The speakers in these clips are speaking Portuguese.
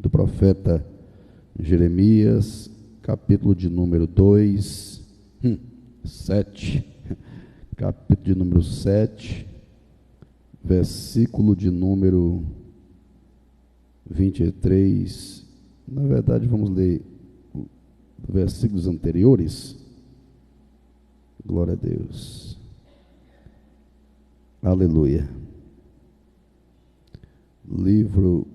do profeta Jeremias, capítulo de número 7, capítulo de número 7, versículo de número 23. Na verdade, vamos ler versículos anteriores. Glória a Deus. Aleluia. Livro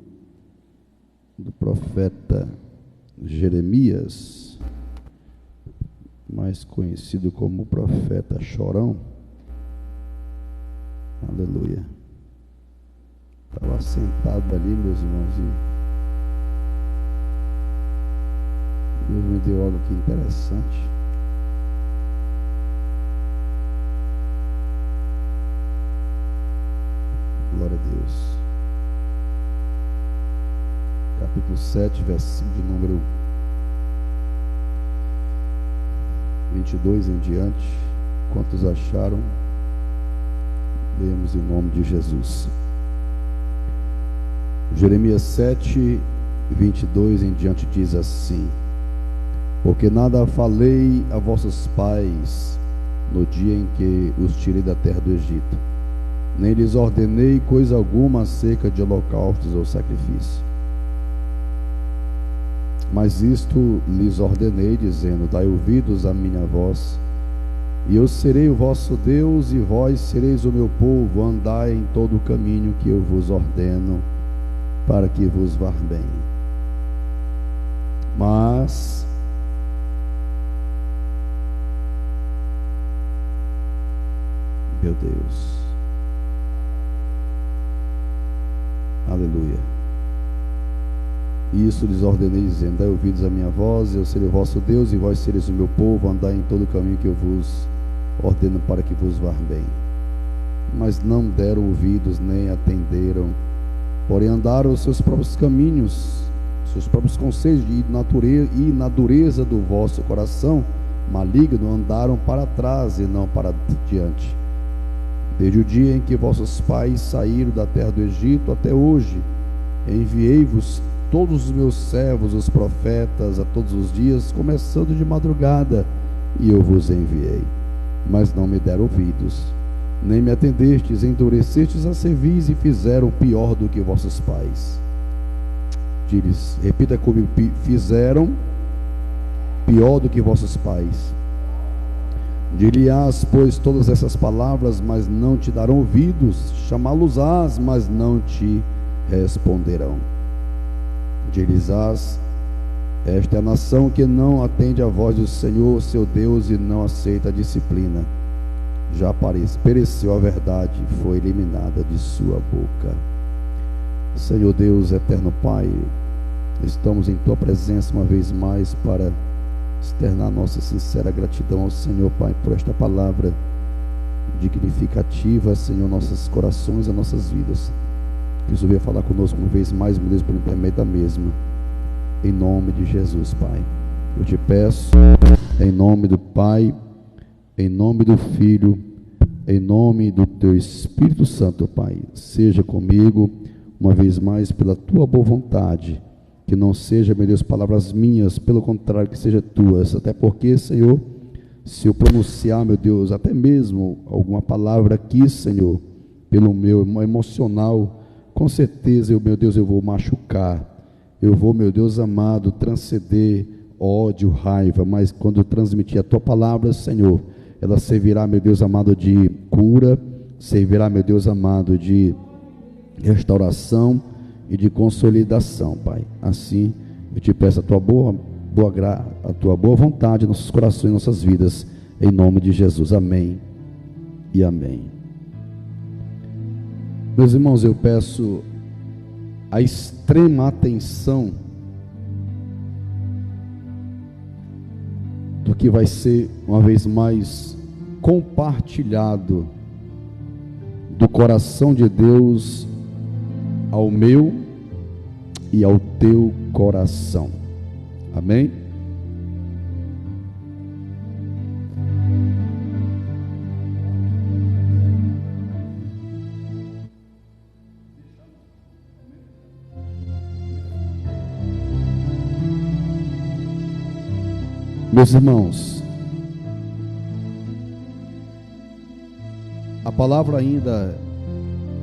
do profeta Jeremias, mais conhecido como profeta chorão. Aleluia. Estava sentado ali, meus irmãos, e Deus me deu algo aqui interessante. Glória a Deus. Capítulo 7, versículo de número 22 em diante. Quantos acharam? Lemos em nome de Jesus. Jeremias 7, 22 em diante diz assim: porque nada falei a vossos pais no dia em que os tirei da terra do Egito, nem lhes ordenei coisa alguma acerca de holocaustos ou sacrifício. Mas isto lhes ordenei, dizendo: dai ouvidos à minha voz, e eu serei o vosso Deus, e vós sereis o meu povo. Andai em todo o caminho que eu vos ordeno, para que vos vá bem. Mas meu Deus, aleluia. Isso lhes ordenei, dizendo: dai ouvidos à minha voz, eu serei o vosso Deus, e vós sereis o meu povo. Andai em todo o caminho que eu vos ordeno, para que vos vá bem. Mas não deram ouvidos, nem atenderam, porém andaram os seus próprios caminhos, seus próprios conselhos, e na dureza do vosso coração maligno andaram para trás e não para diante. Desde o dia em que vossos pais saíram da terra do Egito até hoje, enviei-vos todos os meus servos, os profetas, a todos os dias, começando de madrugada, e eu vos enviei. Mas não me deram ouvidos, nem me atendestes, endurecestes a cerviz e fizeram pior do que vossos pais. Diz, repita comigo: fizeram pior do que vossos pais. Dir-lhe-ás, pois, todas essas palavras, mas não te darão ouvidos, chamá-los-ás, mas não te responderão. Dir-lhes-ás: esta é a nação que não atende à voz do Senhor, seu Deus, e não aceita a disciplina. Já pereceu a verdade, foi eliminada de sua boca. Senhor Deus, eterno Pai, estamos em tua presença uma vez mais para externar nossa sincera gratidão ao Senhor, Pai, por esta palavra dignificativa, Senhor, nossos corações e nossas vidas. Que o Senhor venha falar conosco uma vez mais, meu Deus, por intermédio da mesma, em nome de Jesus, Pai. Eu te peço, em nome do Pai, em nome do Filho, em nome do teu Espírito Santo, Pai, seja comigo uma vez mais pela tua boa vontade. Que não seja, meu Deus, palavras minhas, pelo contrário, que seja tuas. Até porque, Senhor, se eu pronunciar, meu Deus, até mesmo alguma palavra aqui, Senhor, pelo meu emocional, com certeza, meu Deus, eu vou machucar. Eu vou, meu Deus amado, transcender ódio, raiva. Mas quando eu transmitir a tua palavra, Senhor, ela servirá, meu Deus amado, de cura, servirá, meu Deus amado, de restauração e de consolidação, Pai. Assim, eu te peço a tua boa vontade em nossos corações e nossas vidas, em nome de Jesus. Amém e amém. Meus irmãos, eu peço a extrema atenção do que vai ser, uma vez mais, compartilhado do coração de Deus ao meu e ao teu coração. Amém? Meus irmãos, a palavra ainda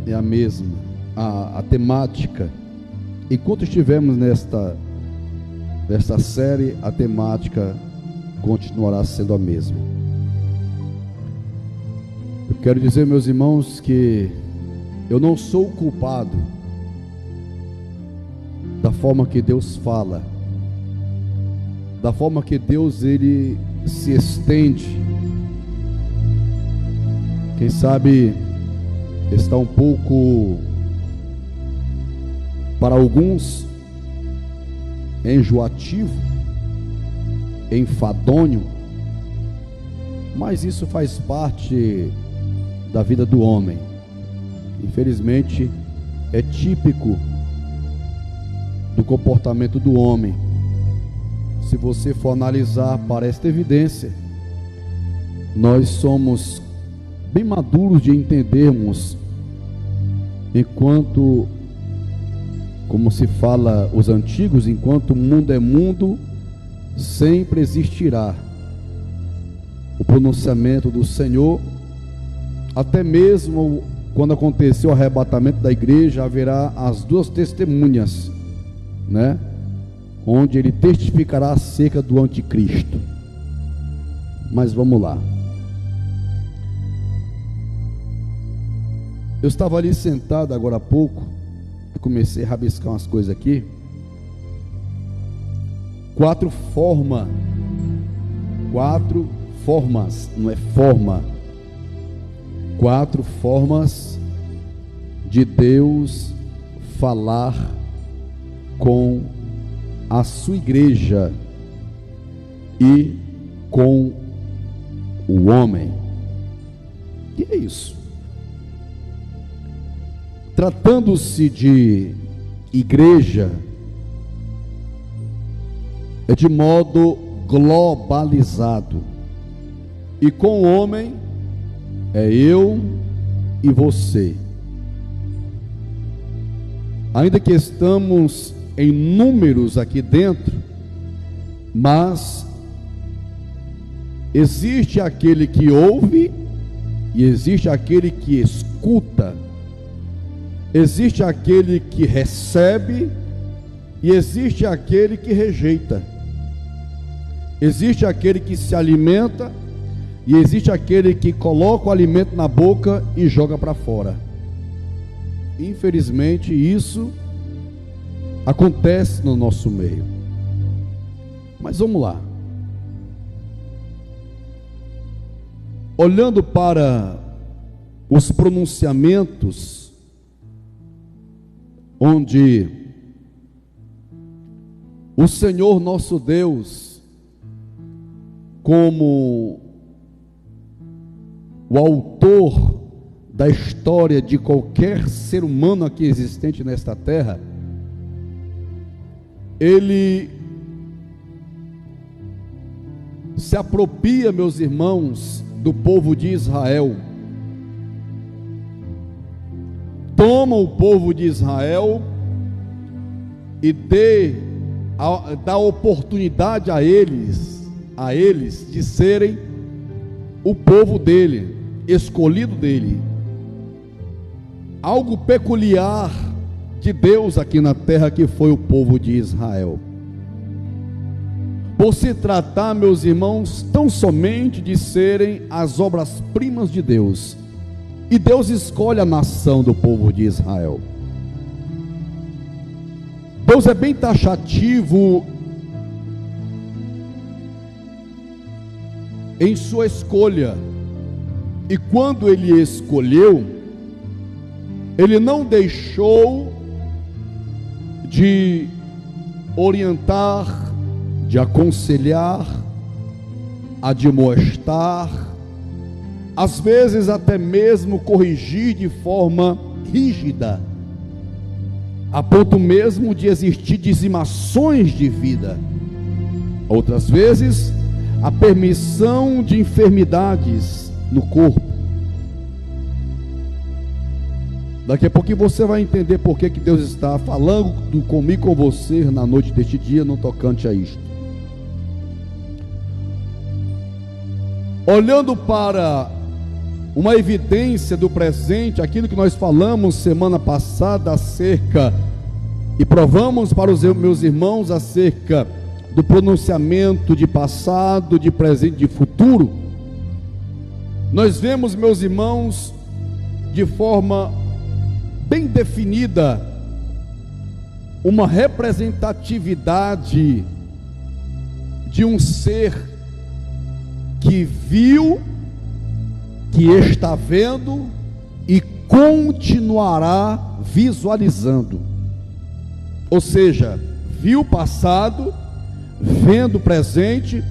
é a mesma, a temática. Enquanto estivermos nesta série, a temática continuará sendo a mesma. Eu quero dizer, meus irmãos, que eu não sou o culpado da forma que Deus fala, da forma que Deus ele se estende. Quem sabe está um pouco, para alguns, enjoativo, enfadonho, mas isso faz parte da vida do homem. Infelizmente, é típico do comportamento do homem. Se você for analisar para esta evidência, nós somos bem maduros de entendermos, enquanto, como se fala os antigos, enquanto o mundo é mundo, sempre existirá o pronunciamento do Senhor. Até mesmo quando aconteceu o arrebatamento da igreja, haverá as duas testemunhas, né? Onde ele testificará acerca do anticristo. Mas vamos lá. Eu estava ali sentado agora há pouco, comecei a rabiscar umas coisas aqui. 4 formas, não é forma. 4 formas de Deus falar com a sua igreja e com o homem. Que é isso? Tratando-se de igreja, é de modo globalizado, e com o homem é eu e você. Ainda que estamos em números aqui dentro, mas existe aquele que ouve e existe aquele que escuta, existe aquele que recebe e existe aquele que rejeita, existe aquele que se alimenta e existe aquele que coloca o alimento na boca e joga para fora. Infelizmente isso acontece no nosso meio. Mas vamos lá. Olhando para os pronunciamentos, onde o Senhor nosso Deus, como o autor da história de qualquer ser humano aqui existente nesta terra, ele se apropria, meus irmãos, do povo de Israel. Toma o povo de Israel e dá oportunidade a eles de serem o povo dele, escolhido dele. Algo peculiar de Deus aqui na terra, que foi o povo de Israel. Por se tratar, meus irmãos, tão somente de serem as obras-primas de Deus, e Deus escolhe a nação do povo de Israel. Deus é bem taxativo em sua escolha, e quando ele escolheu, ele não deixou de orientar, de aconselhar, admoestar, às vezes até mesmo corrigir de forma rígida, a ponto mesmo de existir dizimações de vida. Outras vezes, a permissão de enfermidades no corpo. Daqui a pouquinho você vai entender por que Deus está falando comigo, com você, na noite deste dia, no tocante a isto. olhando para uma evidência do presente, aquilo que nós falamos semana passada acerca, e provamos para os meus irmãos acerca do pronunciamento de passado, de presente, de futuro, nós vemos, meus irmãos, de forma bem definida, uma representatividade de um ser que viu, que está vendo e continuará visualizando. Ou seja, viu o passado, vendo o presente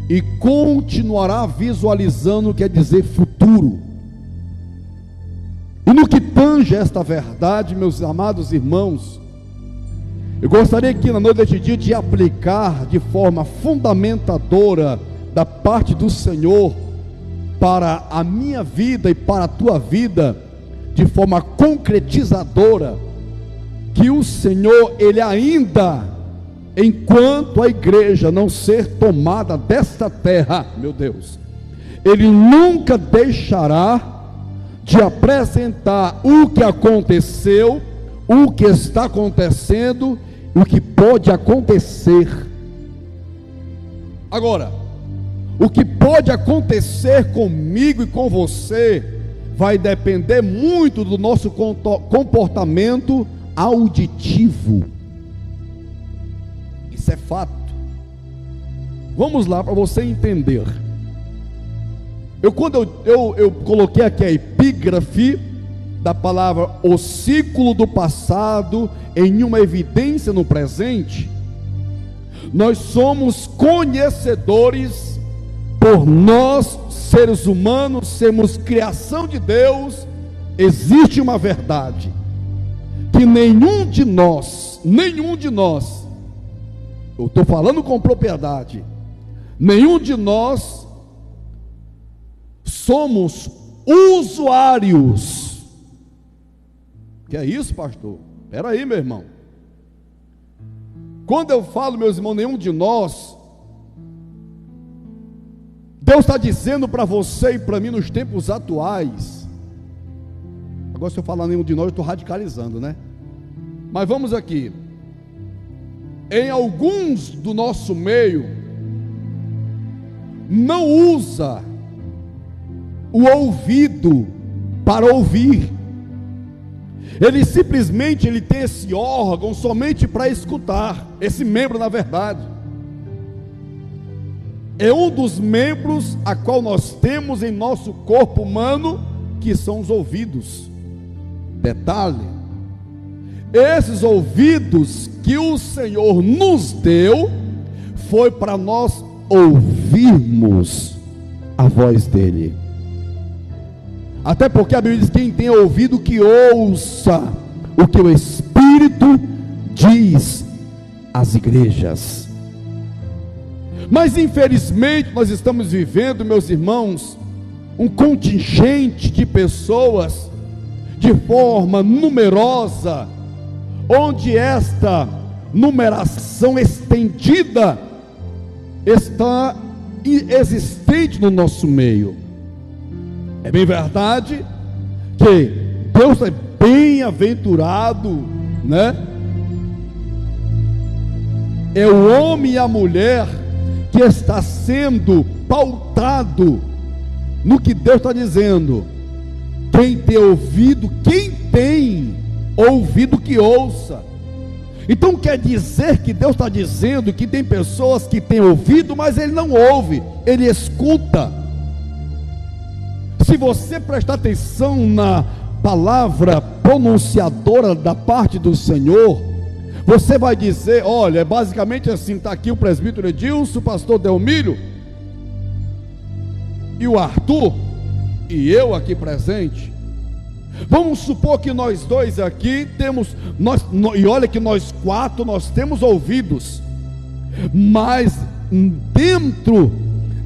e continuará visualizando, quer dizer futuro. E no que tange esta verdade, meus amados irmãos, eu gostaria aqui na noite deste dia de aplicar de forma fundamentadora da parte do Senhor para a minha vida e para a tua vida, de forma concretizadora, que o Senhor, Ele ainda, enquanto a igreja não ser tomada desta terra, meu Deus, Ele nunca deixará de apresentar o que aconteceu, o que está acontecendo, o que pode acontecer. Agora, o que pode acontecer comigo e com você vai depender muito do nosso comportamento auditivo. Isso é fato. Vamos lá para você entender. Quando eu coloquei aqui a epígrafe da palavra o ciclo do passado em uma evidência no presente, nós somos conhecedores, por nós seres humanos sermos criação de Deus. Existe uma verdade, que nenhum de nós, eu estou falando com propriedade, nenhum de nós somos usuários. Que é isso, pastor? Espera aí, meu irmão. Quando eu falo, meus irmãos, nenhum de nós, Deus está dizendo para você e para mim nos tempos atuais. Agora, se eu falar nenhum de nós, eu estou radicalizando, né? Mas vamos aqui. Em alguns do nosso meio, não usa o ouvido para ouvir. Ele simplesmente tem esse órgão somente para escutar. Esse membro, na verdade, é um dos membros a qual nós temos em nosso corpo humano, que são os ouvidos. Detalhe: esses ouvidos que o Senhor nos deu, foi para nós ouvirmos a voz dele. Até porque a Bíblia diz: quem tem ouvido, que ouça o que o Espírito diz às igrejas. Mas infelizmente nós estamos vivendo, meus irmãos, um contingente de pessoas de forma numerosa, onde esta numeração estendida está existente no nosso meio. É bem verdade que Deus é bem-aventurado, né? É o homem e a mulher que está sendo pautado no que Deus está dizendo. Quem tem ouvido que ouça. Então quer dizer que Deus está dizendo que tem pessoas que têm ouvido, mas ele não ouve, ele escuta. Se você prestar atenção na palavra pronunciadora da parte do Senhor, você vai dizer: olha, é basicamente assim, está aqui o presbítero Edilson, o pastor Delmírio e o Arthur, e eu aqui presente. Vamos supor que nós dois aqui temos, e olha que nós quatro, nós temos ouvidos, mas dentro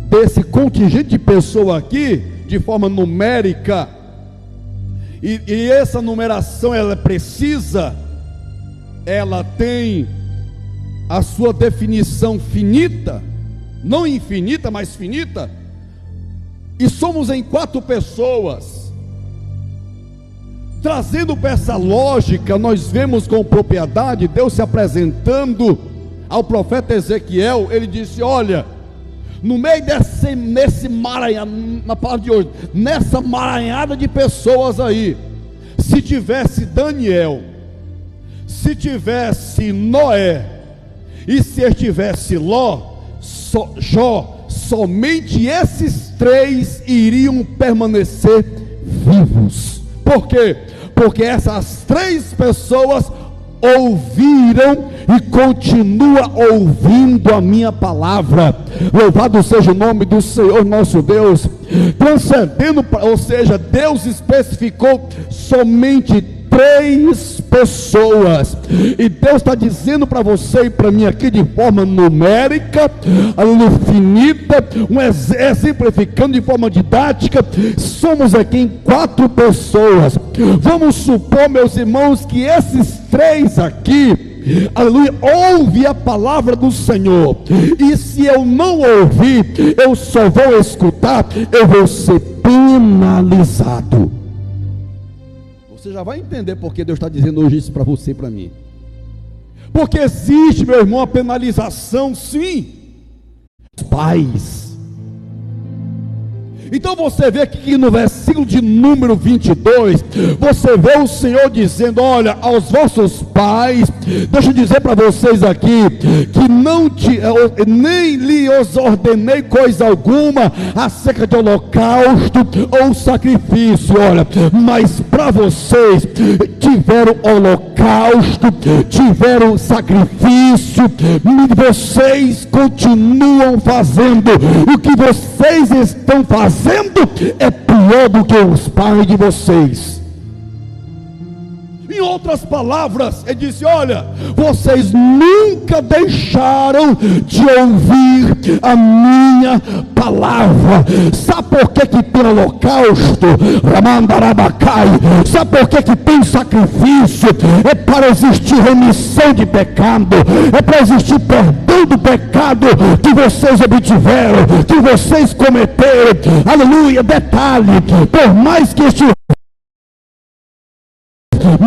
desse contingente de pessoas aqui, de forma numérica, e essa numeração ela é precisa, ela tem a sua definição finita, não infinita, mas finita. e somos em 4 pessoas, trazendo para essa lógica, nós vemos com propriedade Deus se apresentando ao profeta Ezequiel. Ele disse: olha, no meio nesse maranhado, na palavra de hoje, nessa maranhada de pessoas aí, se tivesse Daniel, se tivesse Noé, e se estivesse Jó, somente esses 3 iriam permanecer vivos. Por quê? Porque essas 3 pessoas ouviram e continua ouvindo a minha palavra. Louvado seja o nome do Senhor nosso Deus. Transcendendo, ou seja, Deus especificou somente 3 pessoas, e Deus está dizendo para você e para mim aqui de forma numérica, infinita, exemplificando de forma didática. Somos aqui em 4 pessoas. Vamos supor, meus irmãos, que esses 3 aqui, aleluia, ouve a palavra do Senhor, e se eu não ouvir, eu só vou escutar, eu vou ser penalizado. Você já vai entender porque Deus está dizendo hoje isso para você e para mim. Porque existe, meu irmão, a penalização, sim. Pais. Então você vê aqui que no versículo de número 22, você vê o Senhor dizendo: olha, aos vossos pais, deixa eu dizer para vocês aqui, que nem lhes ordenei coisa alguma acerca de holocausto ou sacrifício, olha, mas para vocês tiveram holocausto, tiveram sacrifício, e vocês continuam fazendo. O que vocês estão fazendo é pior do que os pais de vocês. Em outras palavras, ele disse: olha, vocês nunca deixaram de ouvir a minha palavra. Sabe por que tem holocausto? Ramandarabacai. Sabe por que tem sacrifício? É para existir remissão de pecado, é para existir perdão do pecado que vocês obtiveram, que vocês cometeram. Aleluia. Detalhe: por mais que este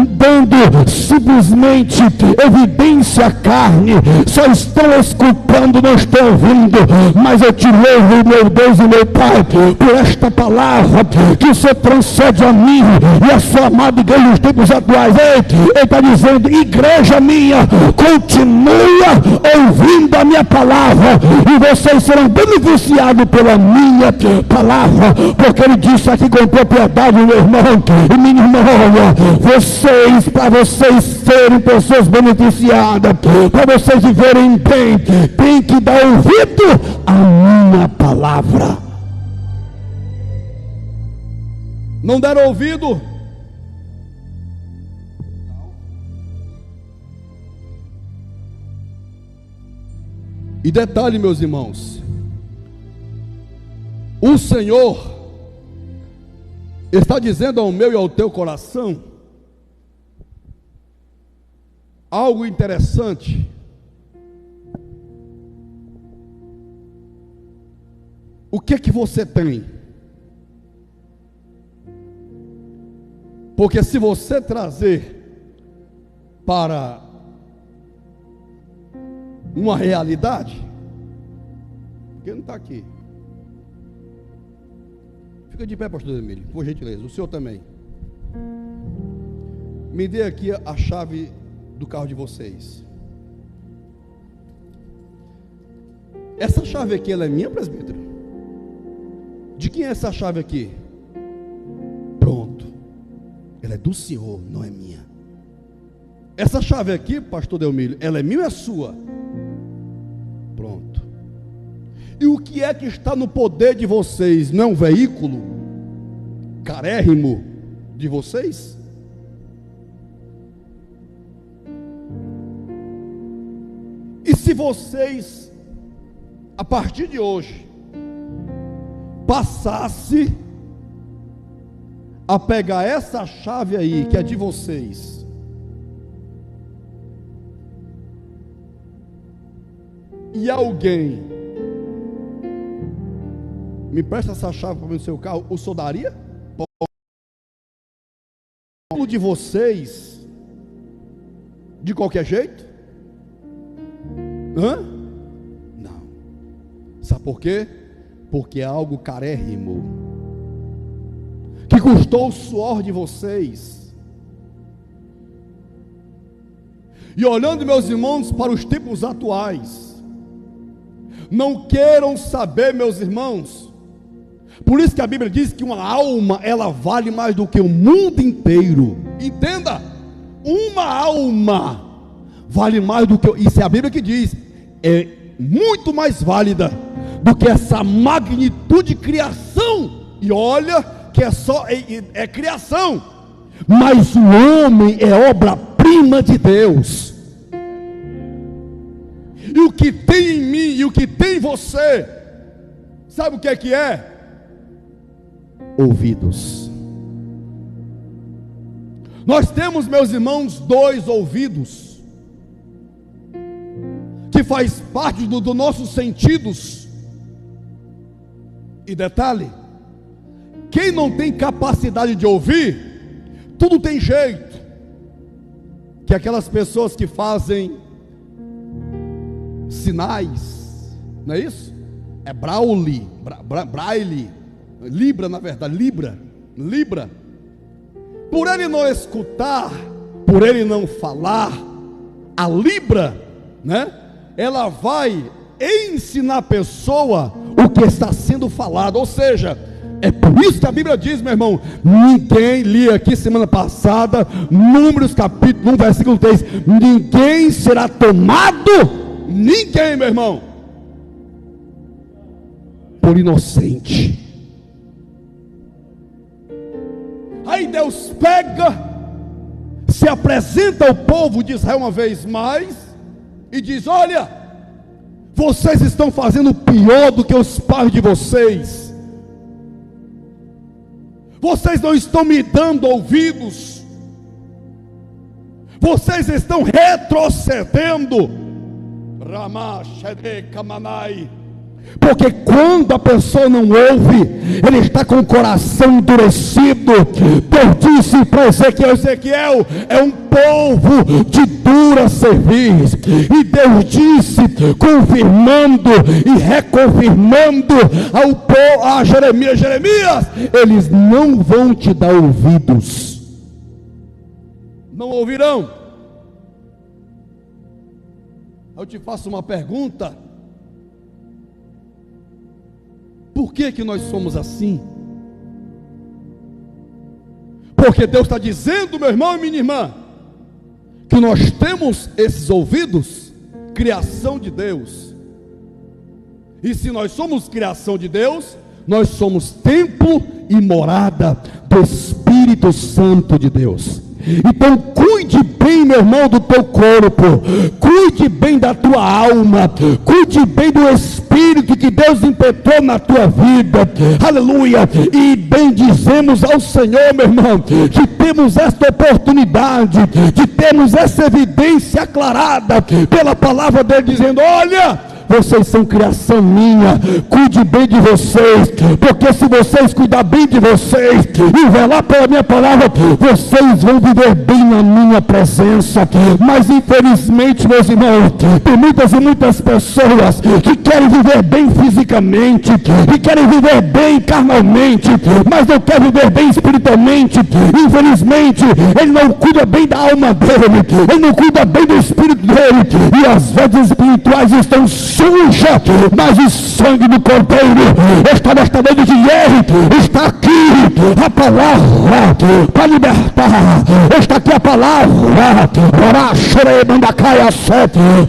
dando simplesmente evidência à carne, só estão escutando, não estão ouvindo, mas eu te louvo, meu Deus e meu Pai, por esta palavra que o Senhor transcende a mim e a sua amada igreja nos tempos atuais. Ele está dizendo: igreja minha, continua ouvindo a minha palavra, e vocês serão beneficiados pela minha palavra, porque ele disse aqui com propriedade, meu irmão e minha irmã, para vocês serem pessoas beneficiadas, para vocês viverem bem, tem que dar ouvido à minha palavra. Não deram ouvido? E detalhe, meus irmãos, o Senhor está dizendo ao meu e ao teu coração algo interessante. O que você tem? Porque se você trazer para uma realidade, porque não está aqui. Fica de pé, pastor Emílio, por gentileza. O senhor também. Me dê aqui a chave do carro de vocês. Essa chave aqui, ela é minha, presbítero? De quem é essa chave aqui? Pronto. Ela é do Senhor, não é minha. Essa chave aqui, pastor Delmílio, ela é minha ou é sua? Pronto. E o que é que está no poder de vocês? Não é um veículo carérrimo de vocês? E se vocês, a partir de hoje, passasse a pegar essa chave aí, que é de vocês, e alguém Me presta essa chave para o seu carro, o senhor daria? De vocês, de qualquer jeito? Não. Sabe por quê? Porque é algo carérrimo, que custou o suor de vocês. E olhando, meus irmãos, para os tempos atuais, não queiram saber, meus irmãos. Por isso que a Bíblia diz que uma alma, ela vale mais do que o mundo inteiro. Entenda, uma alma vale mais do que, isso é a Bíblia que diz, é muito mais válida do que essa magnitude de criação. E olha que é só é criação, mas o homem é obra-prima de Deus. E o que tem em mim e o que tem em você, sabe o que é? Ouvidos. Nós temos, meus irmãos, 2 ouvidos, que faz parte dos nossos sentidos. E detalhe, quem não tem capacidade de ouvir, tudo tem jeito. Que aquelas pessoas que fazem sinais, não é isso? É braille, Libra, na verdade, Libra. Por ele não escutar, por ele não falar, a Libra, né? Ela vai ensinar a pessoa o que está sendo falado. Ou seja, é por isso que a Bíblia diz, meu irmão, ninguém, li aqui semana passada, Números capítulo 1, versículo 3, ninguém será tomado, ninguém, meu irmão, por inocente. Aí Deus pega, se apresenta ao povo de Israel uma vez mais e diz: olha, vocês estão fazendo pior do que os pais de vocês. Vocês não estão me dando ouvidos, vocês estão retrocedendo. Porque quando a pessoa não ouve, ele está com o coração endurecido. Deus disse para Ezequiel, é um povo de dura cerviz. E Deus disse, confirmando e reconfirmando ao povo, a Jeremias, eles não vão te dar ouvidos, não ouvirão. Eu te faço uma pergunta: por que nós somos assim? Porque Deus está dizendo, meu irmão e minha irmã, que nós temos esses ouvidos, criação de Deus. E se nós somos criação de Deus, nós somos templo e morada do Espírito Santo de Deus. Então cuide bem, meu irmão, do teu corpo, cuide bem da tua alma, cuide bem do Espírito que Deus impetrou na tua vida, aleluia. E bendizemos ao Senhor, meu irmão, que temos esta oportunidade, de termos essa evidência aclarada pela palavra dele, dizendo: olha, vocês são criação minha, cuide bem de vocês, porque se vocês cuidar bem de vocês e velar pela minha palavra, vocês vão viver bem na minha presença. Mas infelizmente, meus irmãos, tem muitas e muitas pessoas que querem viver bem fisicamente, que querem viver bem carnalmente, mas não querem viver bem espiritualmente. Infelizmente, ele não cuida bem da alma dele, ele não cuida bem do espírito dele, e as vestes espirituais estão suja, mas o sangue do Cordeiro está nesta noite de guerra, está aqui a palavra para libertar, está aqui a palavra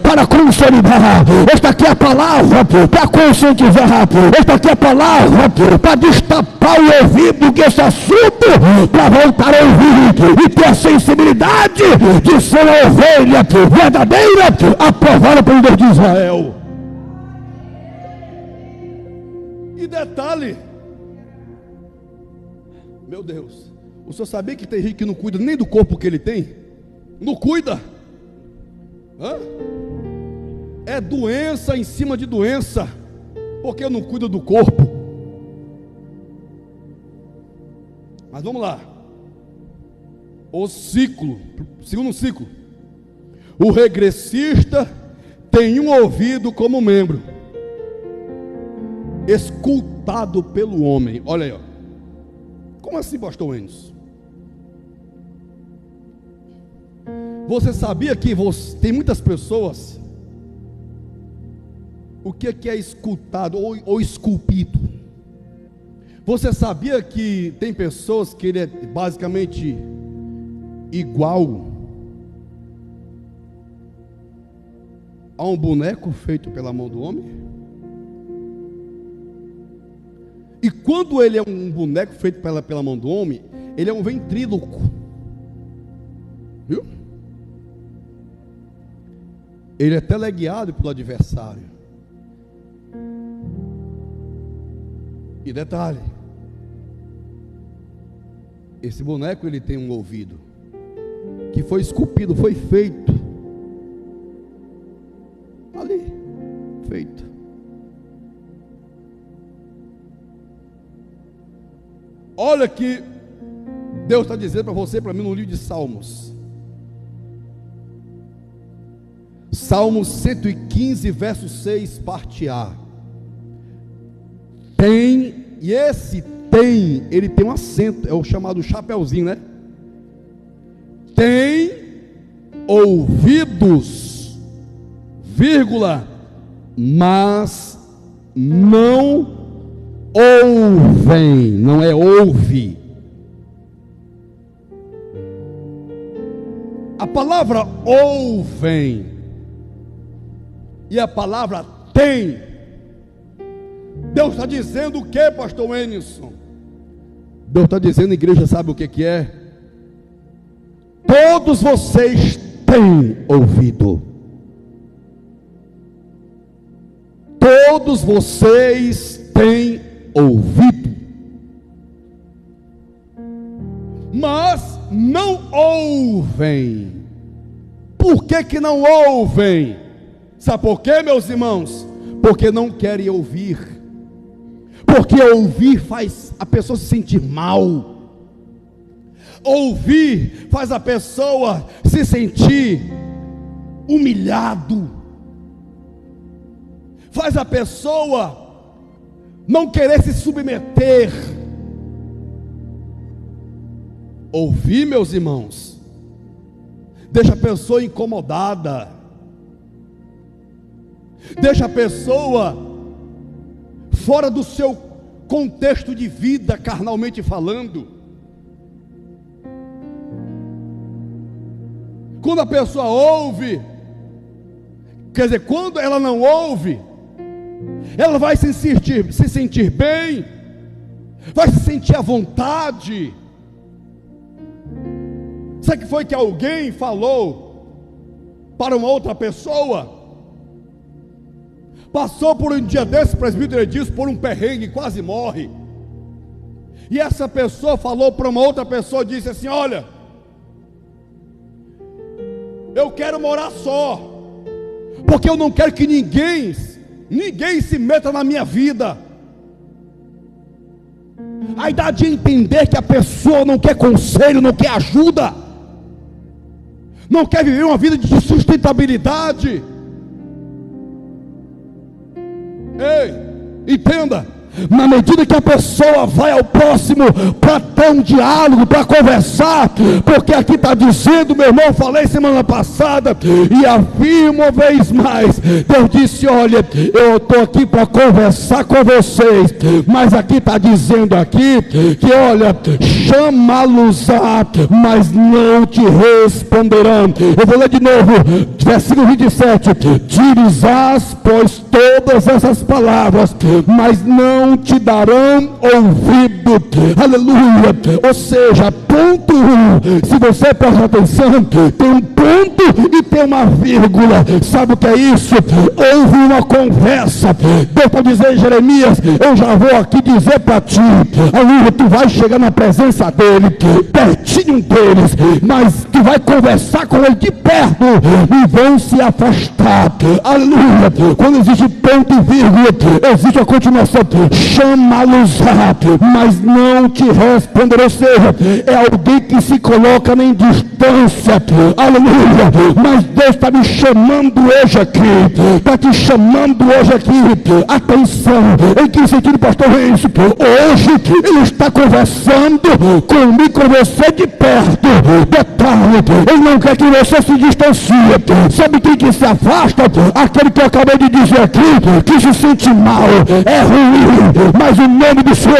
para consolidar, está aqui a palavra para conscientizar, está aqui a palavra para destapar o ouvido que esse assunto, para voltar a ouvir e ter a sensibilidade de ser uma ovelha verdadeira, aprovada pelo Deus de Israel. E detalhe, meu Deus, o senhor sabia que tem rico que não cuida nem do corpo que ele tem? Não cuida. É doença em cima de doença, porque não cuida do corpo. Mas vamos lá. O ciclo, segundo ciclo. O regressista tem um ouvido como membro, escutado pelo homem. Olha aí, ó. Como assim, pastor Enes? Você sabia que tem muitas pessoas, o que é escutado ou esculpido? Você sabia que tem pessoas que ele é basicamente igual a um boneco feito pela mão do homem? E quando ele é um boneco feito pela mão do homem, ele é um ventríloco. Viu? Ele é teleguiado pelo adversário. E detalhe, esse boneco ele tem um ouvido que foi esculpido, foi feito ali, feito. Olha que Deus está dizendo para você, para mim, no livro de Salmos. Salmos 115, verso 6, parte A. Tem, e esse tem, ele tem um acento, é o chamado chapeuzinho, né? Tem ouvidos, vírgula, mas não ouvem, não é ouve. A palavra ouvem e a palavra tem, Deus está dizendo o que, pastor Enilson? Deus está dizendo, igreja, sabe o que é? Todos vocês têm ouvido. Todos vocês têm ouvido. Mas não ouvem. Por que não ouvem? Sabe por quê, meus irmãos? Porque não querem ouvir. Porque ouvir faz a pessoa se sentir mal. Ouvir faz a pessoa se sentir humilhado. Faz a pessoa não querer se submeter. Ouvir, meus irmãos, deixa a pessoa incomodada. Deixa a pessoa fora do seu contexto de vida, carnalmente falando. Quando a pessoa ouve, quer dizer, quando ela não ouve, ela vai se sentir bem, vai se sentir à vontade. Sabe que foi que alguém falou para uma outra pessoa? Passou por um dia desse, presbítero Edilson, por um perrengue, quase morre. E essa pessoa falou para uma outra pessoa, disse assim: olha, eu quero morar só, porque eu não quero que ninguém se meta na minha vida. Aí dá de entender que a pessoa não quer conselho, não quer ajuda, não quer viver uma vida de sustentabilidade. Ei, entenda. Na medida que a pessoa vai ao próximo para ter um diálogo, para conversar, porque aqui está dizendo, meu irmão, falei semana passada e afirmo uma vez mais, Deus disse: olha, eu estou aqui para conversar com vocês, mas aqui está dizendo aqui, que olha, chamá-los-á, mas não te responderão. Eu vou ler de novo, versículo 27, dirizás, pois, todas essas palavras, mas não te darão ouvido. Aleluia. Ou seja, ponto 1, se você prestar atenção, tem um ponto e tem uma vírgula. Sabe o que é isso? Houve uma conversa. Deus está dizendo, Jeremias, eu já vou aqui dizer para ti, aleluia, tu vai chegar na presença dele, pertinho deles, mas tu vai conversar com ele de perto e vão se afastar. Aleluia. Quando existe ponto e vírgula, existe a continuação. chama-los, mas não te responderão. Ou seja, é alguém que se coloca em distância, aleluia. Mas Deus está me chamando hoje aqui, está te chamando hoje aqui. Atenção, em que sentido, pastor Renzo? Hoje Ele está conversando comigo, com você de perto. Detalhe, Ele não quer que você se distancie. Sabe quem que se afasta? Aquele que eu acabei de dizer aqui, que se sente mal, é ruim, mas o nome do Senhor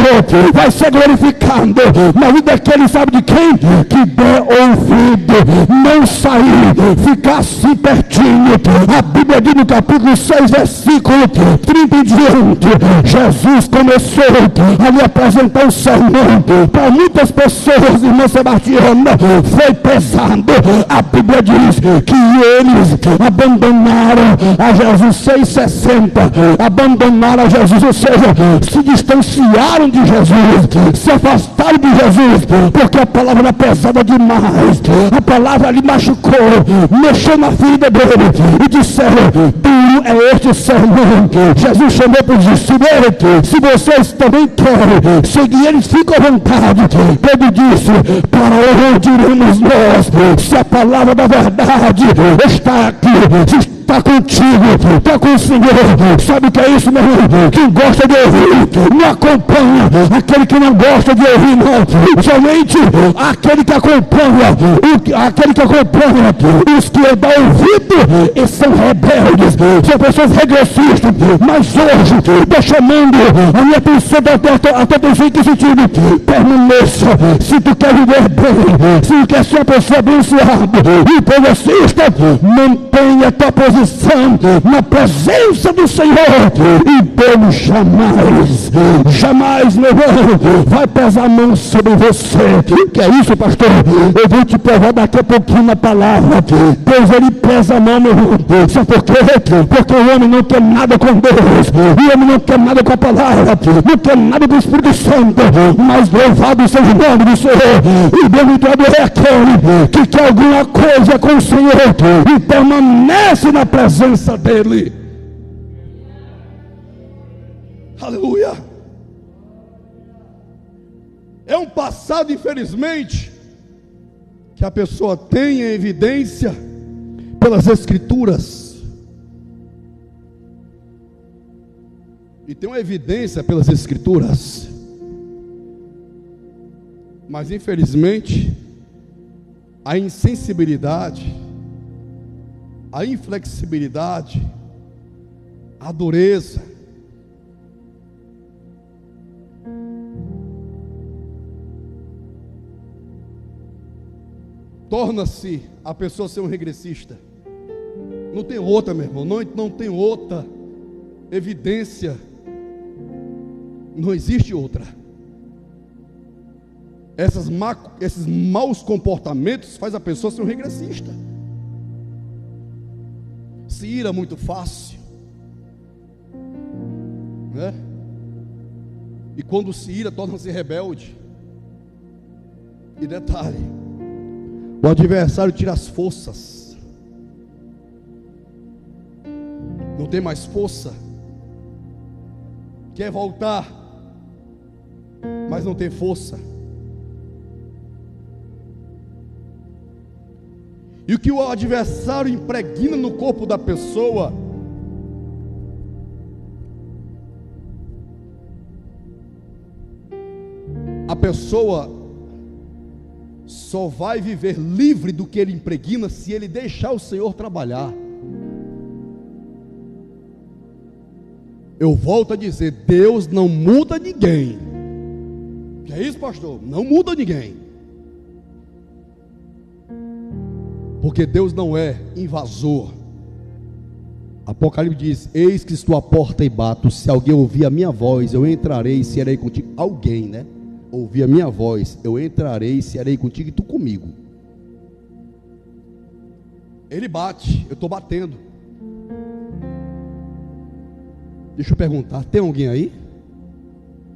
vai ser glorificado na vida daquele, sabe de quem? Que der ouvido, não sair, ficar assim pertinho. A Bíblia diz no capítulo 6, versículo 30 em diante, Jesus começou a lhe apresentar um sermão. Para muitas pessoas, irmã Sebastiana, foi pesado. A Bíblia diz que eles abandonaram a Jesus, 6,60, abandonaram a Jesus, ou seja, se distanciaram de Jesus, se afastaram de Jesus, porque a palavra era pesada demais, a palavra lhe machucou, mexeu na ferida dele, e disseram: duro é este sermão. Jesus chamou para os discípulos: se vocês também querem seguir eles, ficam à vontade. Pedro disse: para onde iremos nós, se a palavra da verdade está aqui, está contigo, está com o Senhor. Sabe o que é isso, meu irmão? Quem gosta de ouvir, não acompanha. Aquele que não gosta de ouvir, não. Somente aquele que acompanha, os que dão ouvido, e são rebeldes, são pessoas regressistas. Mas hoje, estou chamando a minha atenção, a tua atenção em que sentido? Permaneça. Se tu quer viver bem, se tu quer ser uma pessoa abençoada e progressista, mantenha a tua posição na presença do Senhor, e Deus jamais, meu irmão, vai pesar a mão sobre você. Que é isso, pastor? Eu vou te provar daqui a pouquinho na palavra. Deus, Ele pesa a mão, meu irmão. Sabe por quê? Porque o homem não quer nada com Deus, o homem não quer nada com a palavra, não quer nada do Espírito Santo. Mas louvado seja o nome do Senhor. E bem-aventurado é aquele que quer alguma coisa com o Senhor e permanece na presença dele. Aleluia. É um passado, infelizmente, que a pessoa tem em evidência pelas Escrituras, e tem uma evidência pelas Escrituras, mas infelizmente a insensibilidade, a inflexibilidade, a dureza, torna-se a pessoa ser um regressista. Não tem outra, meu irmão, não tem outra evidência, não existe outra. Esses maus comportamentos faz a pessoa ser um regressista. Se ira muito fácil, né? E quando se ira, torna-se rebelde. E detalhe, o adversário tira as forças, não tem mais força, quer voltar, mas não tem força. E o que o adversário impregna no corpo da pessoa, a pessoa só vai viver livre do que ele impregna se ele deixar o Senhor trabalhar. Eu volto a dizer, Deus não muda ninguém. Que é isso, pastor? Não muda ninguém. Porque Deus não é invasor. Apocalipse diz: eis que estou à porta e bato, se alguém ouvir a minha voz, eu entrarei e serei contigo. Alguém, né? Ouvir a minha voz, eu entrarei e serei contigo e tu comigo. Ele bate, eu estou batendo. Deixa eu perguntar, tem alguém aí?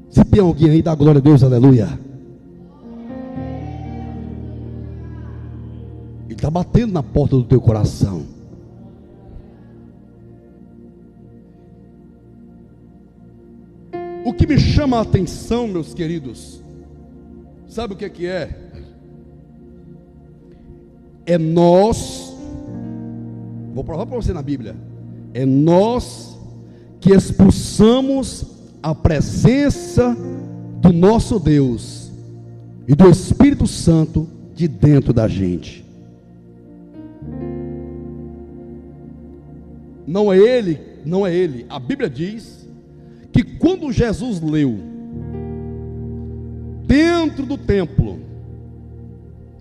Se tem alguém aí, dá glória a Deus, aleluia. Ele está batendo na porta do teu coração. O que me chama a atenção, meus queridos, sabe o que é? É nós, vou provar para você na Bíblia, é nós que expulsamos a presença do nosso Deus e do Espírito Santo de dentro da gente. Não é ele. A Bíblia diz que quando Jesus leu dentro do templo: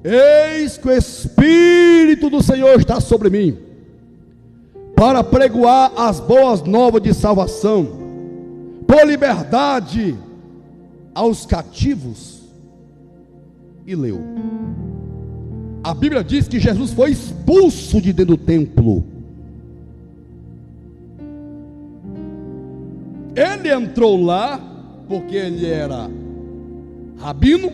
eis que o Espírito do Senhor está sobre mim, para pregoar as boas novas de salvação, por liberdade aos cativos, e leu. A Bíblia diz que Jesus foi expulso de dentro do templo. Ele entrou lá porque ele era rabino,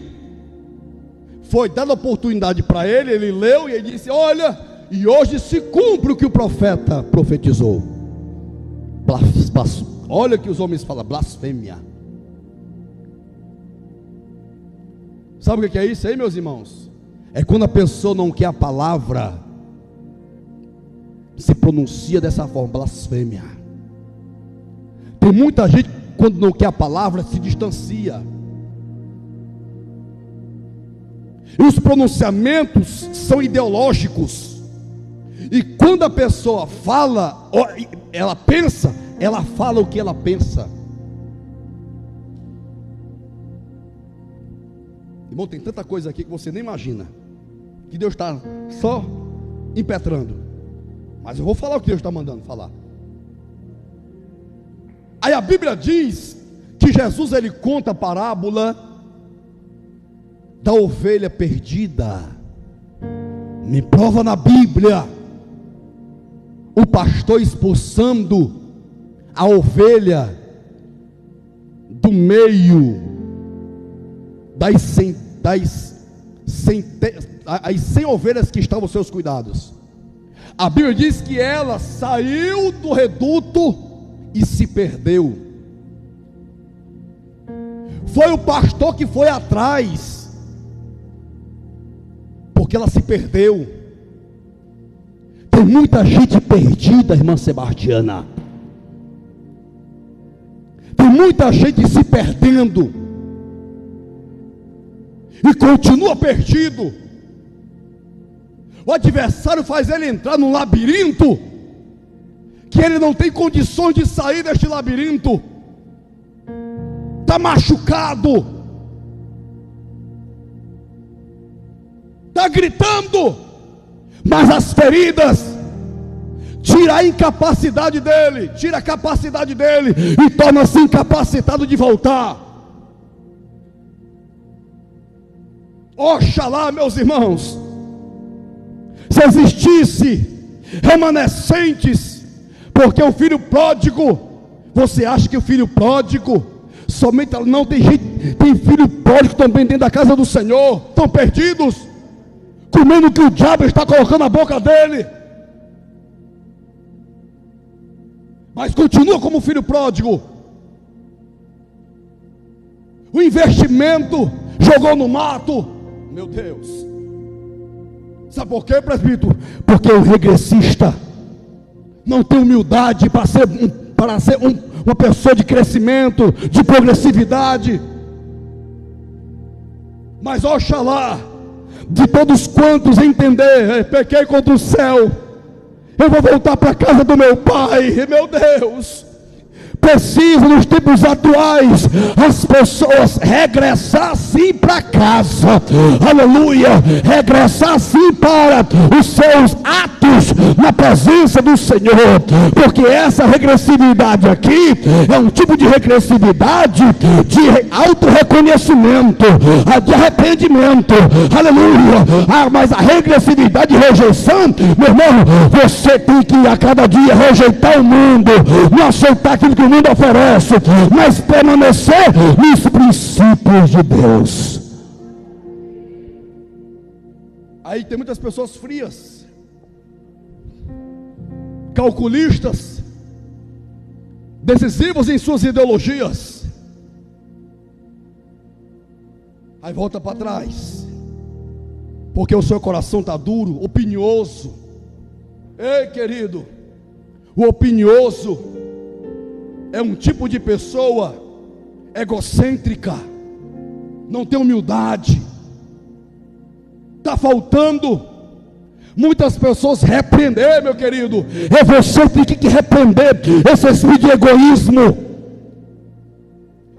foi dada oportunidade para ele, ele leu e ele disse: olha, e hoje se cumpre o que o profeta profetizou. Olha que os homens falam, blasfêmia. Sabe o que é isso aí, meus irmãos? É quando a pessoa não quer a palavra, se pronuncia dessa forma, blasfêmia. Tem muita gente, quando não quer a palavra, se distancia. E os pronunciamentos são ideológicos. E quando a pessoa fala, ela pensa, ela fala o que ela pensa. Irmão, tem tanta coisa aqui que você nem imagina, que Deus está só impetrando. Mas eu vou falar o que Deus está mandando falar. Aí a Bíblia diz que Jesus, ele conta a parábola da ovelha perdida. Me prova na Bíblia o pastor expulsando a ovelha do meio das 100 ovelhas que estavam aos seus cuidados. A Bíblia diz que ela saiu do reduto e se perdeu. Foi o pastor que foi atrás, porque ela se perdeu. Tem muita gente perdida, irmã Sebastiana. Tem muita gente se perdendo e continua perdido. O adversário faz ele entrar num labirinto que ele não tem condições de sair deste labirinto. Está machucado, está gritando, mas as feridas tira a incapacidade dele, tira a capacidade dele e torna-se incapacitado de voltar. Oxalá, meus irmãos, se existisse remanescentes, porque o filho pródigo, você acha que o filho pródigo somente não tem gente, tem filho pródigo também dentro da casa do Senhor, estão perdidos, comendo o que o diabo está colocando na boca dele, mas continua como filho pródigo. O investimento jogou no mato. Meu Deus, sabe por quê, presbítero? Porque o regressista não tem humildade para ser uma pessoa de crescimento, de progressividade. Mas oxalá, de todos quantos entender, pequei contra o céu, eu vou voltar para a casa do meu pai. Meu Deus, precisa nos tempos atuais as pessoas regressar sim para casa, aleluia, regressar sim para os seus atos na presença do Senhor, porque essa regressividade aqui é um tipo de regressividade de auto-reconhecimento, de arrependimento, aleluia. Mas a regressividade de rejeição, meu irmão, você tem que a cada dia rejeitar o mundo, não aceitar aquilo que o mundo oferece, mas permanecer nos princípios de Deus. Aí tem muitas pessoas frias, calculistas, decisivos em suas ideologias, Aí volta para trás, porque o seu coração está duro, opinioso. Ei, querido, o opinioso é um tipo de pessoa egocêntrica, não tem humildade. Está faltando muitas pessoas repreender, meu querido. É você que tem que repreender esse espírito de egoísmo.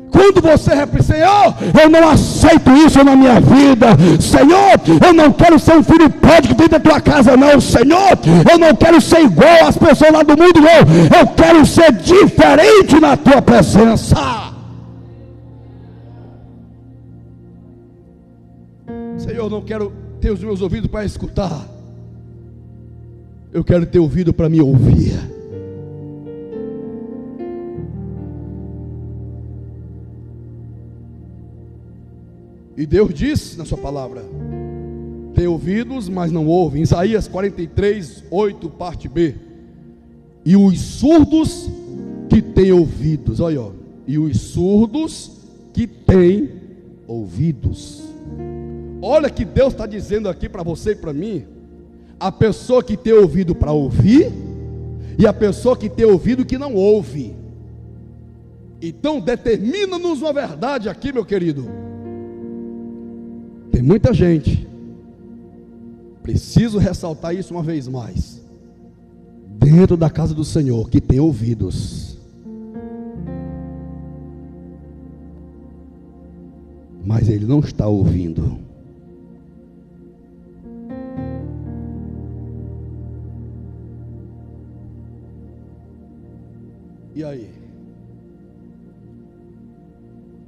Quando você repreende, Senhor, eu não aceito isso na minha vida. Senhor, eu não quero ser um filho pródigo dentro da tua casa, não. Senhor, eu não quero ser igual às pessoas lá do mundo, não. Eu quero ser diferente na tua presença. Senhor, eu não quero ter os meus ouvidos para escutar. Eu quero ter ouvido para me ouvir. E Deus diz na sua palavra: tem ouvidos, mas não ouvem. Isaías 43, 8, parte B. E os surdos que têm ouvidos, olha, ó, e os surdos que têm ouvidos. Olha que Deus está dizendo aqui para você e para mim: a pessoa que tem ouvido para ouvir e a pessoa que tem ouvido que não ouve. Então determina-nos uma verdade aqui, meu querido. Tem muita gente, preciso ressaltar isso uma vez mais, dentro da casa do Senhor, que tem ouvidos, mas ele não está ouvindo. E aí?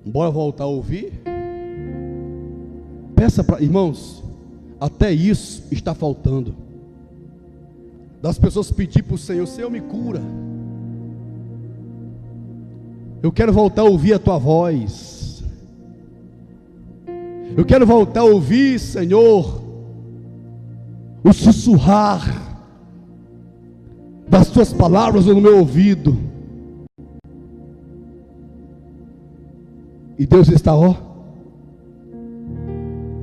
Bora voltar a ouvir? Peça para irmãos, até isso está faltando. Das pessoas pedir para o Senhor: Senhor, me cura. Eu quero voltar a ouvir a tua voz. Eu quero voltar a ouvir, Senhor, o sussurrar das tuas palavras no meu ouvido. E Deus está, ó,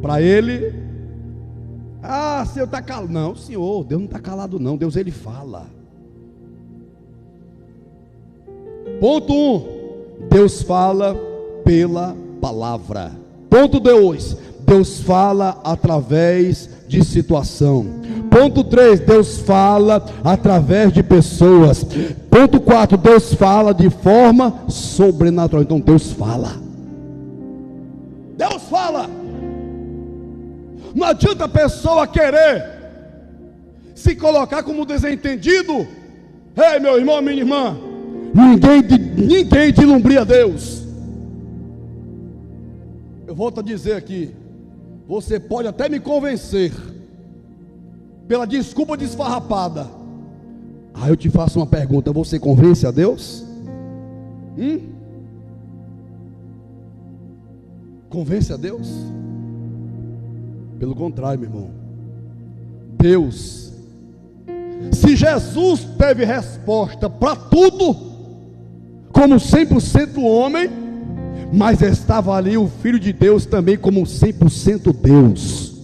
para ele: ah, Senhor está calado. Não, Senhor, Deus não está calado não. Deus, ele fala. Ponto 1, Deus fala pela palavra. Ponto 2, Deus fala através de situação. Ponto 3, Deus fala através de pessoas. Ponto 4, Deus fala de forma sobrenatural. Então Deus fala. Deus fala. Não adianta a pessoa querer se colocar como desentendido. Ei, meu irmão, minha irmã, ninguém deslumbria Deus. Eu volto a dizer aqui: você pode até me convencer pela desculpa desfarrapada. Aí eu te faço uma pergunta: você convence a Deus? Convence a Deus? Pelo contrário, meu irmão, Deus, se Jesus teve resposta para tudo, como 100% homem, mas estava ali o Filho de Deus também como 100% Deus.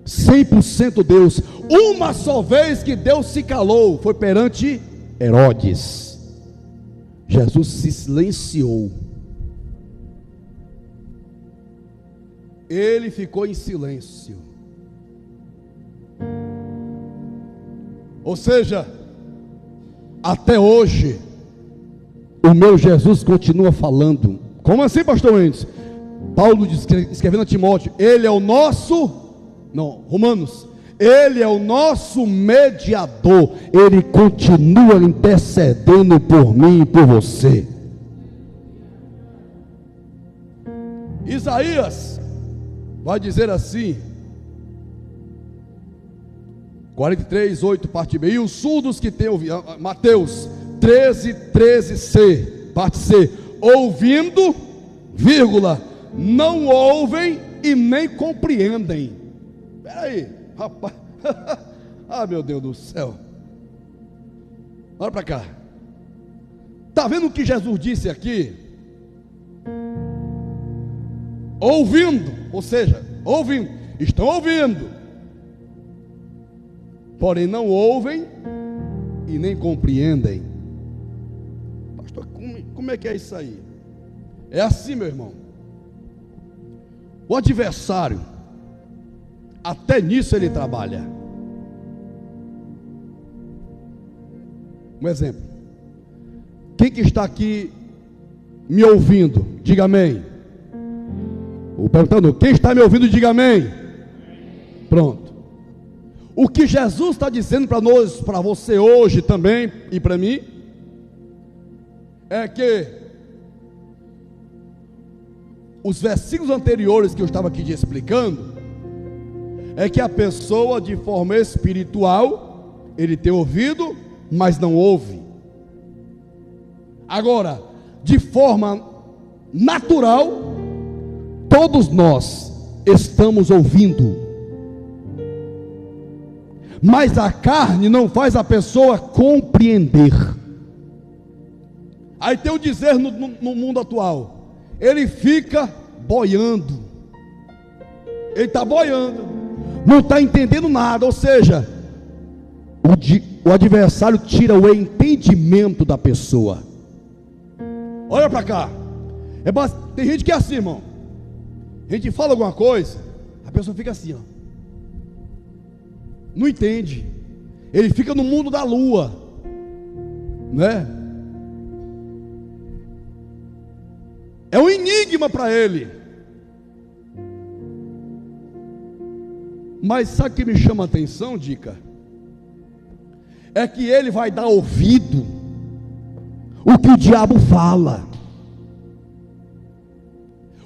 100% Deus. Uma só vez que Deus se calou foi perante Herodes. Jesus se silenciou. Ele ficou em silêncio. Ou seja, até hoje o meu Jesus continua falando. Como assim, pastor Mendes? Paulo escrevendo a Timóteo: ele é o nosso, não, Romanos, ele é o nosso mediador. Ele continua intercedendo por mim e por você. Isaías vai dizer assim, 43, 8, parte B. E os surdos que têm ouvido, Mateus 13, 13c, parte C: ouvindo, vírgula, não ouvem e nem compreendem. Espera aí, rapaz. Ah, meu Deus do céu. Olha para cá. Está vendo o que Jesus disse aqui? ouvindo, ou seja, ouvindo, estão ouvindo, porém não ouvem e nem compreendem. Pastor, como é que é isso aí? É assim, meu irmão. O adversário, até nisso ele trabalha. Um exemplo. Quem que está aqui me ouvindo, diga amém. Ou perguntando, quem está me ouvindo, diga amém. Pronto. O que Jesus está dizendo para nós, para você hoje também e para mim, é que os versículos anteriores que eu estava aqui explicando, é que a pessoa de forma espiritual, ele tem ouvido, mas não ouve. Agora, de forma natural, todos nós estamos ouvindo, mas a carne não faz a pessoa compreender. Aí tem o dizer no mundo atual, ele fica boiando, ele está boiando, não está entendendo nada, ou seja, o adversário tira o entendimento da pessoa. Olha para cá, tem gente que é assim, irmão, a gente fala alguma coisa, a pessoa fica assim, ó, não entende, ele fica no mundo da lua, né? É um enigma para ele. Mas sabe o que me chama a atenção, Dica? É que ele vai dar ouvido o que o diabo fala.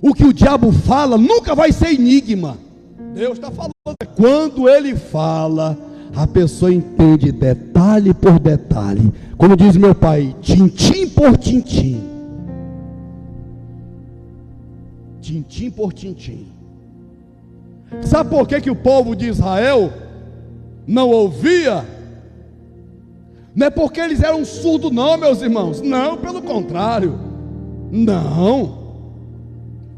O que o diabo fala nunca vai ser enigma. Deus está falando. Quando ele fala, a pessoa entende detalhe por detalhe. Como diz meu pai, tintim por tintim. Tintim por tintim. Sabe por que o povo de Israel não ouvia? Não é porque eles eram surdos não, meus irmãos. Não, pelo contrário. Não,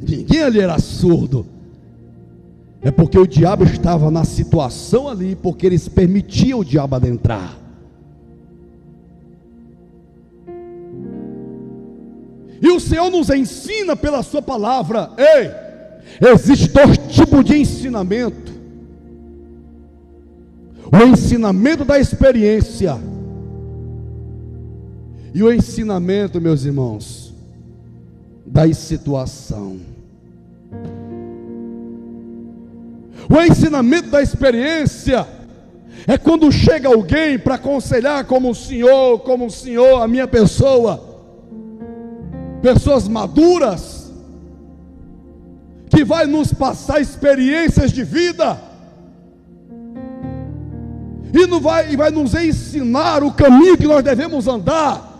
ninguém ali era surdo. É porque o diabo estava na situação ali, porque eles permitiam o diabo adentrar. E o Senhor nos ensina pela sua palavra. Ei, existe dois tipos de ensinamento: o ensinamento da experiência e o ensinamento, meus irmãos, da situação. O ensinamento da experiência é quando chega alguém para aconselhar como o Senhor, a minha pessoa, pessoas maduras, que vai nos passar experiências de vida, e vai nos ensinar o caminho que nós devemos andar,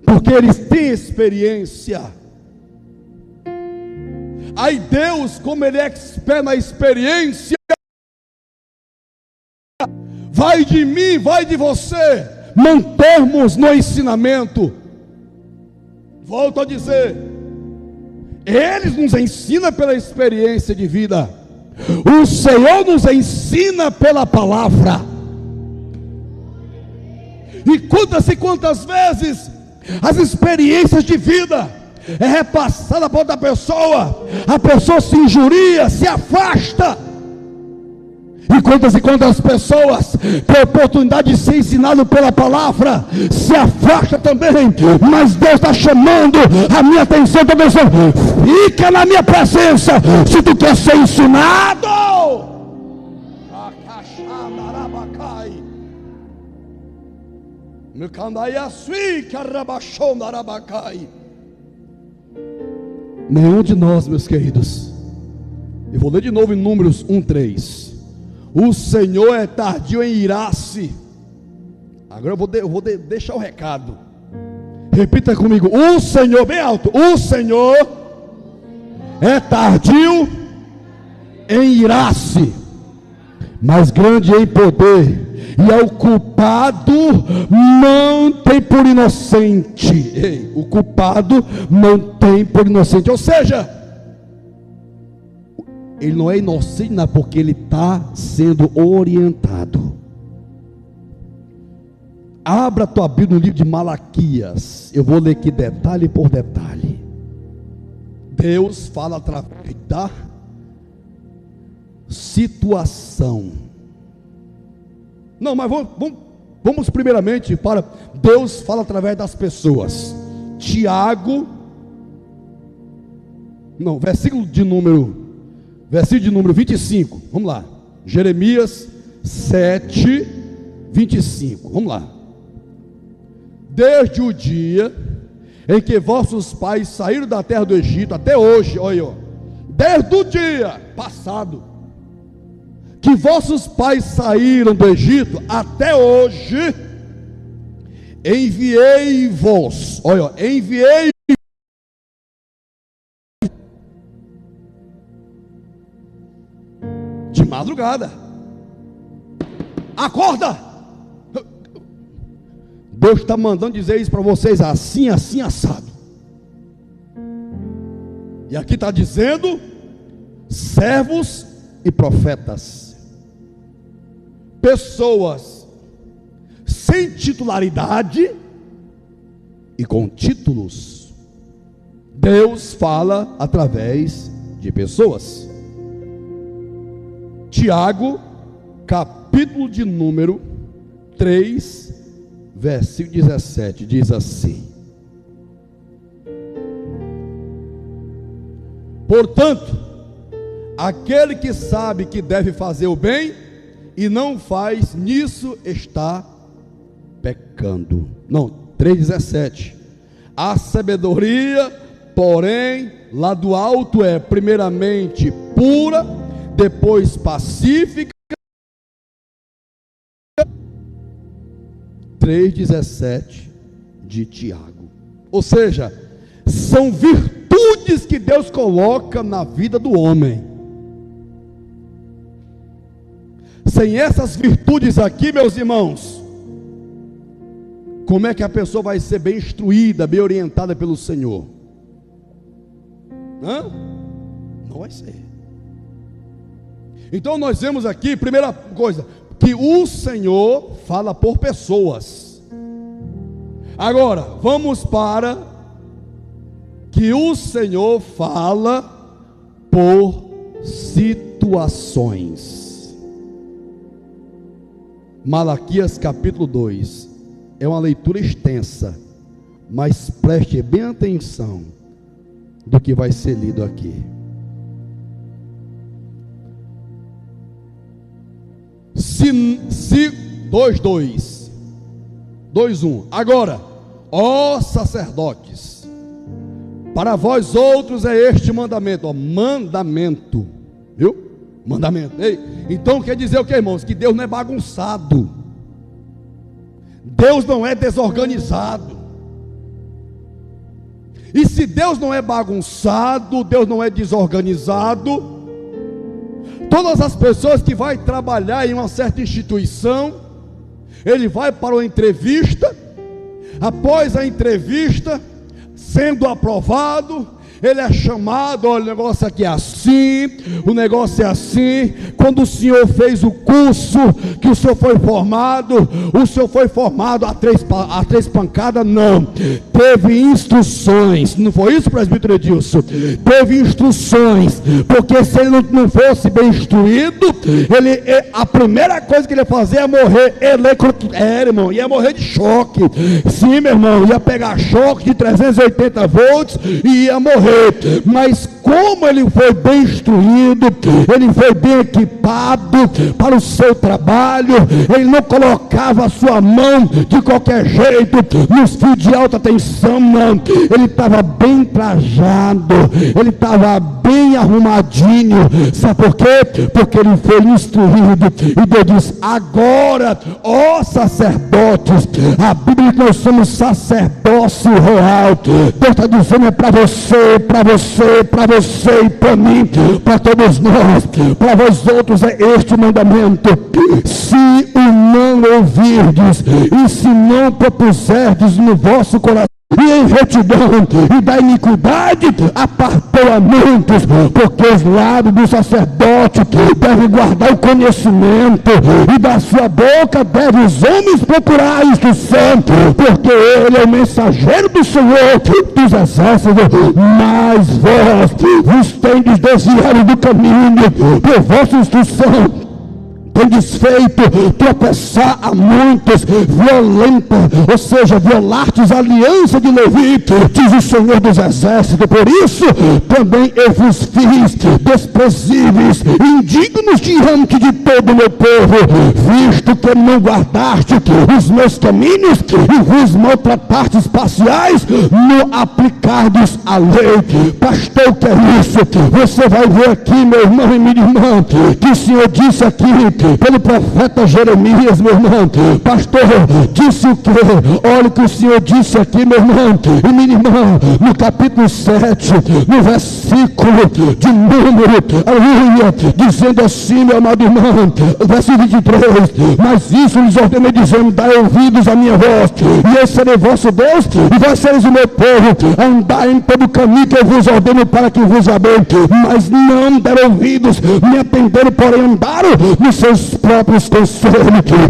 porque eles têm experiência. Aí Deus, como Ele é expert na experiência, vai de mim, vai de você, mantermos no ensinamento. Volto a dizer, eles nos ensinam pela experiência de vida, o Senhor nos ensina pela palavra. E quantas vezes as experiências de vida é repassada para outra pessoa, a pessoa se injuria, se afasta. E quantas pessoas têm oportunidade de ser ensinado pela palavra, se afasta também. Mas Deus está chamando a minha atenção, fica na minha presença, se tu quer ser ensinado. Nenhum de nós, meus queridos, eu vou ler de novo em Números 1:3. O Senhor é tardio em irar-se. Agora eu vou deixar o recado. Repita comigo: o Senhor, bem alto, o Senhor é tardio em irar-se, mas grande em poder e ao culpado não tem por inocente. Ei, o culpado não tem por inocente. Ou seja, ele não é inocente, não, porque ele está sendo orientado. Abra a tua Bíblia no livro de Malaquias. Eu vou ler aqui detalhe por detalhe. Deus fala através da situação. Não, mas vamos primeiramente para Deus fala através das pessoas. Tiago, não, versículo de número 25, vamos lá. Jeremias 7, 25, vamos lá. Desde o dia em que vossos pais saíram da terra do Egito até hoje, olha, desde o dia passado que vossos pais saíram do Egito até hoje, enviei-vos, olha, enviei de madrugada. Acorda! Deus está mandando dizer isso para vocês, assim, assim, assado. E aqui está dizendo: servos e profetas, pessoas sem titularidade e com títulos. Deus fala através de pessoas. Tiago, capítulo de número 3, versículo 17, diz assim: portanto, aquele que sabe que deve fazer o bem e não faz, nisso está pecando. Não, 3,17. A sabedoria, porém, lá do alto é primeiramente pura, depois pacífica. 3,17 de Tiago. Ou seja, são virtudes que Deus coloca na vida do homem. Sem essas virtudes aqui, meus irmãos, como é que a pessoa vai ser bem instruída, bem orientada pelo Senhor? Não vai ser. Então nós vemos aqui, primeira coisa, que o Senhor fala por pessoas. Agora, vamos para que o Senhor fala por situações. Malaquias capítulo 2 é uma leitura extensa, mas preste bem atenção do que vai ser lido aqui. Se 2:1. Agora, ó sacerdotes, para vós outros é este mandamento, ó, mandamento, viu? Mandamento. Ei, então quer dizer o que, irmãos? Que Deus não é bagunçado, Deus não é desorganizado. E se Deus não é bagunçado, Deus não é desorganizado, todas as pessoas que vai trabalhar em uma certa instituição, ele vai para uma entrevista, após a entrevista, sendo aprovado, ele é chamado: olha, o negócio aqui é assim, o negócio é assim. Quando o senhor fez o curso, que o senhor foi formado a três pancadas? Não, teve instruções. Não foi isso, presbítero Edilson? Teve instruções, porque se ele não fosse bem instruído, a primeira coisa que ele ia fazer é morrer irmão, ia morrer de choque. Sim, meu irmão, ia pegar choque de 380 volts e ia morrer. Mas como ele foi bem instruído, ele foi bem equipado para o seu trabalho, ele não colocava a sua mão de qualquer jeito nos fios de alta tensão, não. Ele estava bem trajado, ele estava bem arrumadinho. Sabe por quê? Porque ele foi instruído. E Deus diz: agora, ó sacerdotes, a Bíblia diz que nós somos sacerdócio real. Deus está dizendo: é para você, para você, para para você e para mim, para todos nós. Para vós outros é este mandamento: se o não ouvirdes e se não propuserdes no vosso coração, e em retidão e da iniquidade apartou a muitos, porque os lábios do sacerdote devem guardar o conhecimento, e da sua boca devem os homens procurar isto santo, porque ele é o mensageiro do Senhor dos exércitos. Mas vós vos tendes desviado do caminho, por vossa instrução tendes feito tropeçar a muitos, ou seja, violastes a aliança de Levi, diz o Senhor dos exércitos. Por isso também eu vos fiz desprezíveis, indignos diante de todo o meu povo, visto que não guardaste os meus caminhos e vos maltratastes parciais no aplicardes a lei. Pastor, o que é isso? Você vai ver aqui, meu irmão e minha irmã, que o Senhor disse aqui pelo profeta Jeremias, meu irmão. Pastor, disse o que? Olha o que o Senhor disse aqui, meu irmão e minha irmã, no capítulo 7, no versículo de número, aleluia, dizendo assim, meu amado irmão, versículo 23: mas isso lhes ordenei, dizendo: dai ouvidos à minha voz, e eu serei vosso Deus, e vós sereis o meu povo. Andai em todo o caminho que eu vos ordeno para que vos abençoe. Mas não deram ouvidos, me atenderam, porém andaram nos seus próprios conselhos,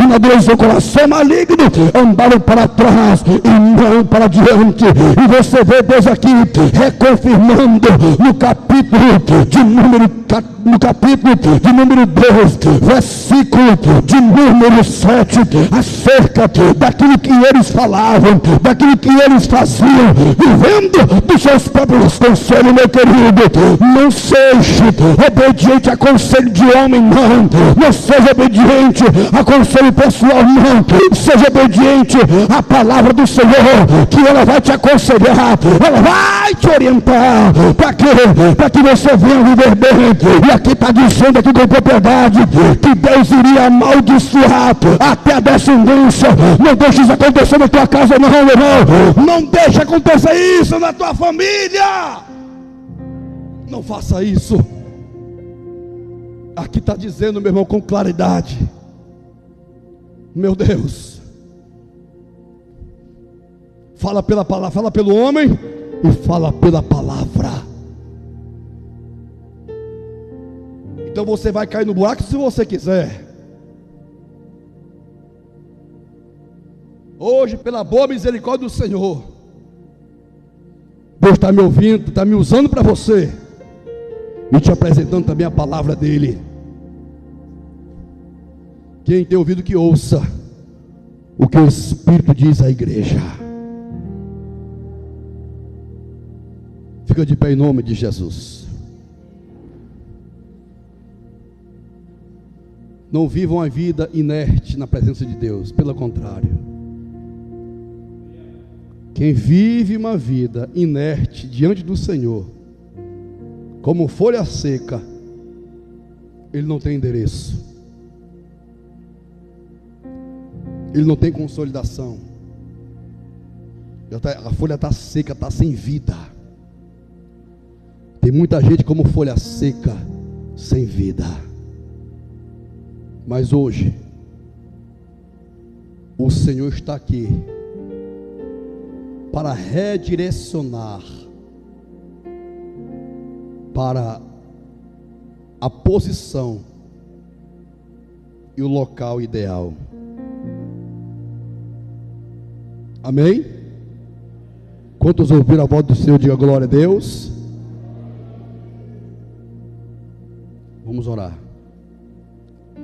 e na dureza do seu coração maligno andaram para trás e não para diante. E você vê Deus aqui reconfirmando no capítulo de número 2, versículo de número 7, acerca daquilo que eles falavam, daquilo que eles faziam, vivendo dos seus próprios conselhos. Meu querido, não seja obediente a conselho de homem, não seja obediente a conselho pessoal, não. Seja obediente à palavra do Senhor, que ela vai te aconselhar, ela vai te orientar. Para quê? Para que você venha viver bem. E aqui está dizendo aqui com propriedade que Deus iria amaldiçoar até a descendência. Não deixe isso acontecer na tua casa, não, meu irmão. Não deixe acontecer isso na tua família. Não faça isso. Aqui está dizendo, meu irmão, com claridade. Meu Deus, fala pela palavra, fala pelo homem e fala pela palavra. Então você vai cair no buraco se você quiser. Hoje, pela boa misericórdia do Senhor, Deus está me ouvindo, está me usando para você e te apresentando também a palavra dele. Quem tem ouvido que ouça o que o Espírito diz à igreja. Fica de pé em nome de Jesus. Não vivam a vida inerte na presença de Deus, pelo contrário. Quem vive uma vida inerte diante do Senhor, como folha seca, ele não tem endereço, ele não tem consolidação. A folha está seca, está sem vida. Tem muita gente como folha seca, sem vida. Mas hoje o Senhor está aqui para redirecionar para a posição e o local ideal. Amém? Quantos ouviram a voz do Senhor, diga glória a Deus. Vamos orar.